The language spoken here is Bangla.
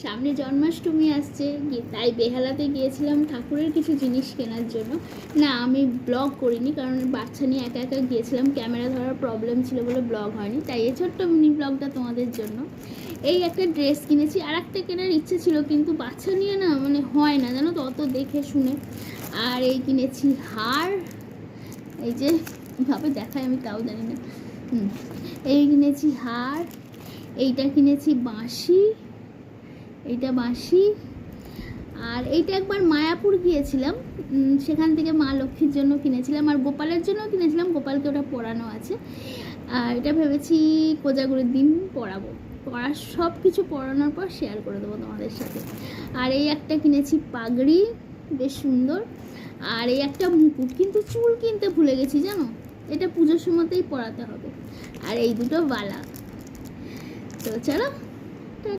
সামনে জন্মাষ্টমী আসছে, তাই বেহালাতে গিয়েছিলাম ঠাকুরের কিছু জিনিস কেনার জন্য। না, আমি ব্লগ করিনি, কারণ বাচ্চা নিয়ে একা একা গিয়েছিলাম, ক্যামেরা ধরার প্রবলেম ছিল বলে ব্লগ হয়নি। তাই এই ছোট্ট মিনি ব্লগটা তোমাদের জন্য। এই একটা ড্রেস কিনেছি, আর একটা কেনার ইচ্ছে ছিল, কিন্তু বাচ্চা নিয়ে না মানে হয় না, জানো তো, অত দেখে শুনে। আর এই কিনেছি হার, এই যে কীভাবে দেখায় আমি তাও জানি না। এই কিনেছি হার, এইটা কিনেছি বাঁশি, এইটা বাঁশি। আর এইটা একবার মায়াপুর গিয়েছিলাম, সেখান থেকে মা লক্ষ্মীর জন্য কিনেছিলাম, আর গোপালের জন্য কিনেছিলাম, গোপালকে ওটা পরানো আছে। আর এটা ভেবেছি কোজাগরির দিন পরাবো, পরার সব কিছু পরানোর পর শেয়ার করে দেবো তোমাদের সাথে। আর এই একটা কিনেছি পাগড়ি, বেশ সুন্দর। আর এই একটা মুকুট, কিন্তু চুল কিনতে ভুলে গেছি জানো, এটা পুজোর সময়তেই পরাতে হবে। আর এই দুটো বালা। তো চলো